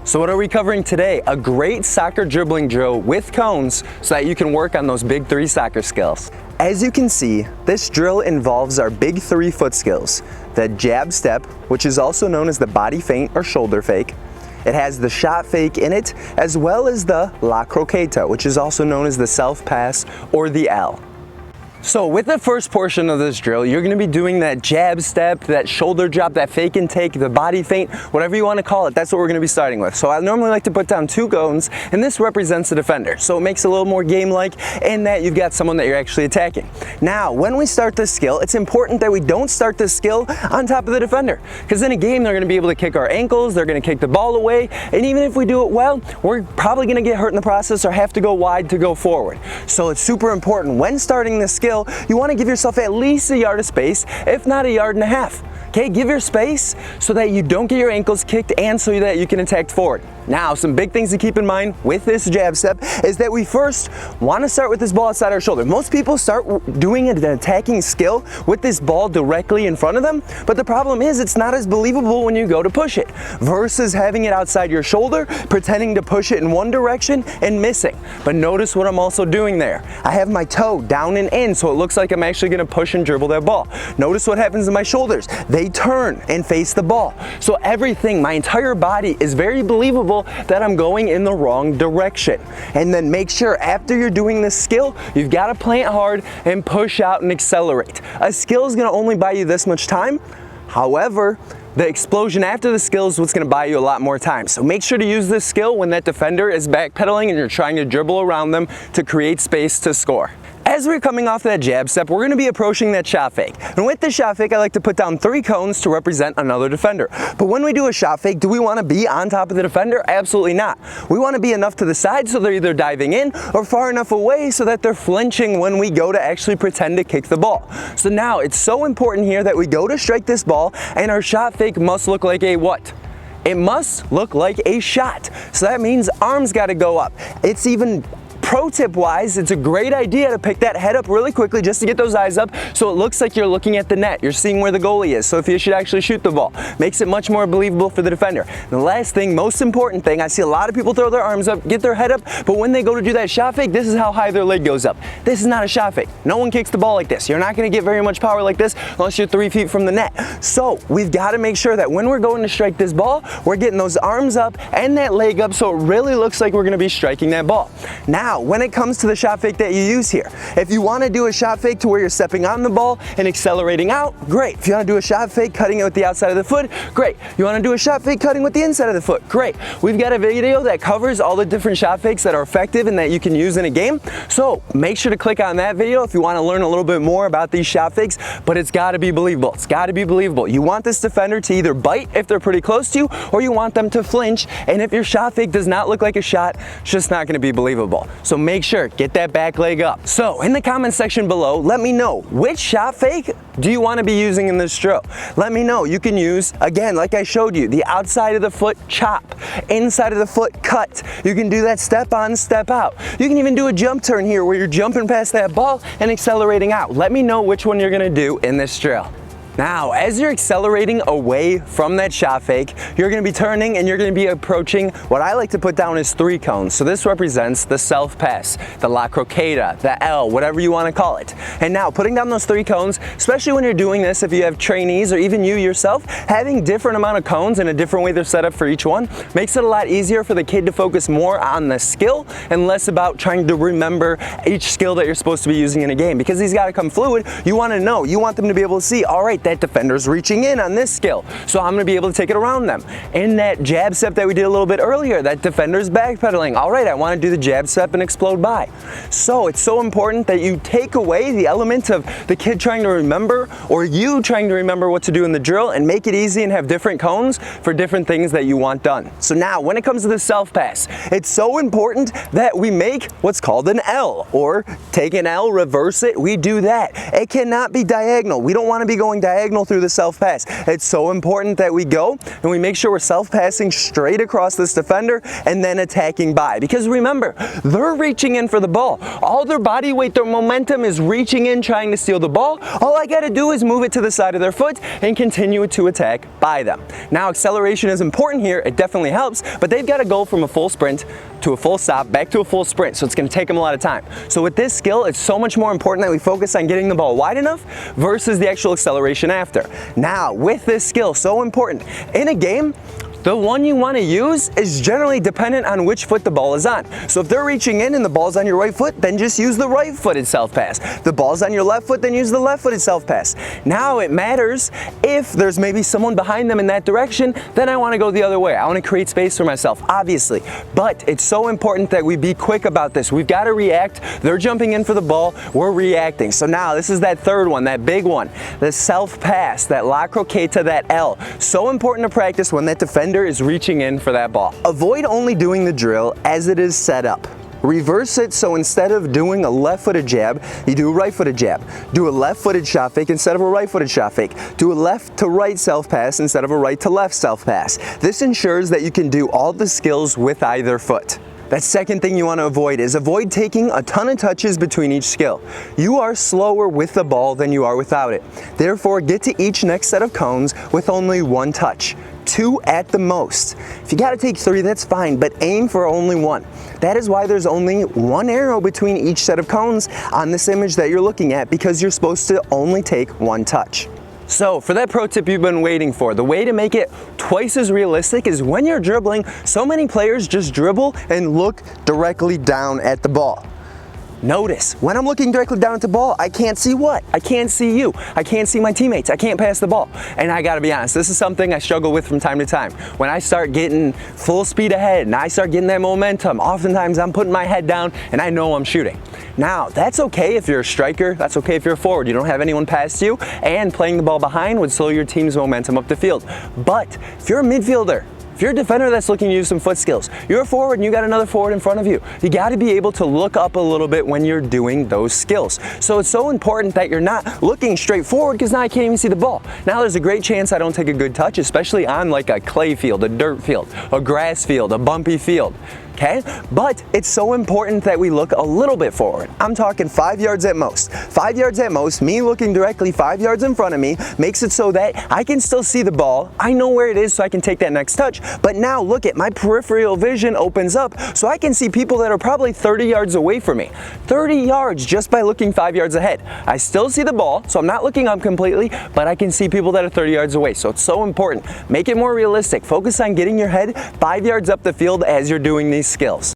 So what are we covering today? A great soccer dribbling drill with cones so that you can work on those big three soccer skills. As you can see, this drill involves our big three foot skills. The jab step, which is also known as the body feint or shoulder fake. It has the shot fake in it, as well as the la croqueta, which is also known as the self pass or the L. So with the first portion of this drill, you're gonna be doing that jab step, that shoulder drop, that fake and take, the body feint, whatever you wanna call it, that's what we're gonna be starting with. So I normally like to put down 2 cones, and this represents the defender. So it makes it a little more game-like in that you've got someone that you're actually attacking. Now, when we start this skill, it's important that we don't start this skill on top of the defender. Because in a game, they're gonna be able to kick our ankles, they're gonna kick the ball away, and even if we do it well, we're probably gonna get hurt in the process or have to go wide to go forward. So it's super important when starting this skill, you want to give yourself at least a yard of space, if not a yard and a half. Okay, give your space so that you don't get your ankles kicked and so that you can attack forward. Now, some big things to keep in mind with this jab step is that we first want to start with this ball outside our shoulder. Most people start doing an attacking skill with this ball directly in front of them, but the problem is it's not as believable when you go to push it versus having it outside your shoulder, pretending to push it in one direction and missing. But notice what I'm also doing there. I have my toe down and in, so it looks like I'm actually going to push and dribble that ball. Notice what happens to my shoulders. They turn and face the ball. So everything, my entire body is very believable that I'm going in the wrong direction. And then make sure after you're doing this skill, you've got to plant hard and push out and accelerate. A skill is going to only buy you this much time. However, the explosion after the skill is what's going to buy you a lot more time. So make sure to use this skill when that defender is backpedaling and you're trying to dribble around them to create space to score. As we're coming off that jab step, we're going to be approaching that shot fake. And with the shot fake, I like to put down 3 cones to represent another defender. But when we do a shot fake, do we want to be on top of the defender? Absolutely not. We want to be enough to the side so they're either diving in or far enough away so that they're flinching when we go to actually pretend to kick the ball. So now it's so important here that we go to strike this ball and our shot fake must look like a what? It must look like a shot. So that means arms got to go up. It's even pro tip wise, it's a great idea to pick that head up really quickly just to get those eyes up so it looks like you're looking at the net. You're seeing where the goalie is. So if you should actually shoot the ball, makes it much more believable for the defender. And the last thing, most important thing, I see a lot of people throw their arms up, get their head up, but when they go to do that shot fake, this is how high their leg goes up. This is not a shot fake. No one kicks the ball like this. You're not going to get very much power like this unless you're 3 feet from the net. So we've got to make sure that when we're going to strike this ball, we're getting those arms up and that leg up so it really looks like we're going to be striking that ball. Now, when it comes to the shot fake that you use here, if you want to do a shot fake to where you're stepping on the ball and accelerating out, great. If you want to do a shot fake cutting it with the outside of the foot, great. You want to do a shot fake cutting with the inside of the foot, great. We've got a video that covers all the different shot fakes that are effective and that you can use in a game. So make sure to click on that video if you want to learn a little bit more about these shot fakes, but it's got to be believable. It's got to be believable. You want this defender to either bite if they're pretty close to you, or you want them to flinch. And if your shot fake does not look like a shot, it's just not going to be believable. So make sure, get that back leg up. So in the comment section below, let me know which shot fake do you want to be using in this drill. Let me know. You can use, again, like I showed you, the outside of the foot chop, inside of the foot cut. You can do that step on, step out. You can even do a jump turn here where you're jumping past that ball and accelerating out. Let me know which one you're going to do in this drill. Now, as you're accelerating away from that shot fake, you're going to be turning and you're going to be approaching what I like to put down as 3 cones. So this represents the self pass, the la croqueta, the L, whatever you want to call it. And now, putting down those 3 cones, especially when you're doing this, if you have trainees or even you yourself, having different amount of cones and a different way they're set up for each one makes it a lot easier for the kid to focus more on the skill and less about trying to remember each skill that you're supposed to be using in a game. Because he's got to come fluid, you want to know, you want them to be able to see, all right, that defender's reaching in on this skill, so I'm going to be able to take it around them. In that jab step that we did a little bit earlier, that defender's backpedaling. All right, I want to do the jab step and explode by. So it's so important that you take away the element of the kid trying to remember or you trying to remember what to do in the drill and make it easy and have different cones for different things that you want done. So now, when it comes to the self pass, it's so important that we make what's called an L, or take an L, reverse it. We do that. It cannot be diagonal. We don't want to be going diagonal. diagonal through the self-pass. It's so important that we go and we make sure we're self-passing straight across this defender and then attacking by. Because remember, they're reaching in for the ball. All their body weight, their momentum is reaching in, trying to steal the ball. All I gotta do is move it to the side of their foot and continue to attack by them. Now, acceleration is important here. It definitely helps, but they've got to go from a full sprint to a full stop, back to a full sprint, so it's going to take them a lot of time. So with this skill, it's so much more important that we focus on getting the ball wide enough versus the actual acceleration after. Now, with this skill, so important, in a game, the one you want to use is generally dependent on which foot the ball is on. So if they're reaching in and the ball's on your right foot, then just use the right-footed self-pass. The ball's on your left foot, then use the left-footed self-pass. Now it matters if there's maybe someone behind them in that direction, then I want to go the other way. I want to create space for myself, obviously. But it's so important that we be quick about this. We've got to react. They're jumping in for the ball, we're reacting. So now this is that third one, that big one, the self-pass, that La Croqueta, that L. So important to practice when that defender is reaching in for that ball. Avoid only doing the drill as it is set up. Reverse it, so instead of doing a left-footed jab, you do a right-footed jab. Do a left-footed shot fake instead of a right-footed shot fake. Do a left-to-right self-pass instead of a right-to-left self-pass. This ensures that you can do all the skills with either foot. That second thing you want to avoid is avoid taking a ton of touches between each skill. You are slower with the ball than you are without it. Therefore, get to each next set of cones with only one touch. 2 at the most. If you gotta take 3, that's fine, but aim for only 1. That is why there's only 1 arrow between each set of cones on this image that you're looking at, because you're supposed to only take 1 touch. So for that pro tip you've been waiting for, the way to make it twice as realistic is when you're dribbling, so many players just dribble and look directly down at the ball. Notice, when I'm looking directly down at the ball, I can't see what? I can't see you. I can't see my teammates. I can't pass the ball. And I gotta be honest, this is something I struggle with from time to time. When I start getting full speed ahead and I start getting that momentum, oftentimes I'm putting my head down and I know I'm shooting. Now, that's okay if you're a striker, that's okay if you're a forward, you don't have anyone past you, and playing the ball behind would slow your team's momentum up the field. But if you're a midfielder, if you're a defender that's looking to use some foot skills, you're a forward and you got another forward in front of you, you got to be able to look up a little bit when you're doing those skills. So it's so important that you're not looking straight forward, because now I can't even see the ball. Now there's a great chance I don't take a good touch, especially on like a clay field, a dirt field, a grass field, a bumpy field. Okay? But it's so important that we look a little bit forward. I'm talking 5 yards at most. 5 yards at most, me looking directly 5 yards in front of me, makes it so that I can still see the ball. I know where it is so I can take that next touch. But now look at my peripheral vision opens up so I can see people that are probably 30 yards away from me. 30 yards just by looking 5 yards ahead. I still see the ball, so I'm not looking up completely, but I can see people that are 30 yards away. So it's so important. Make it more realistic. Focus on getting your head 5 yards up the field as you're doing these skills.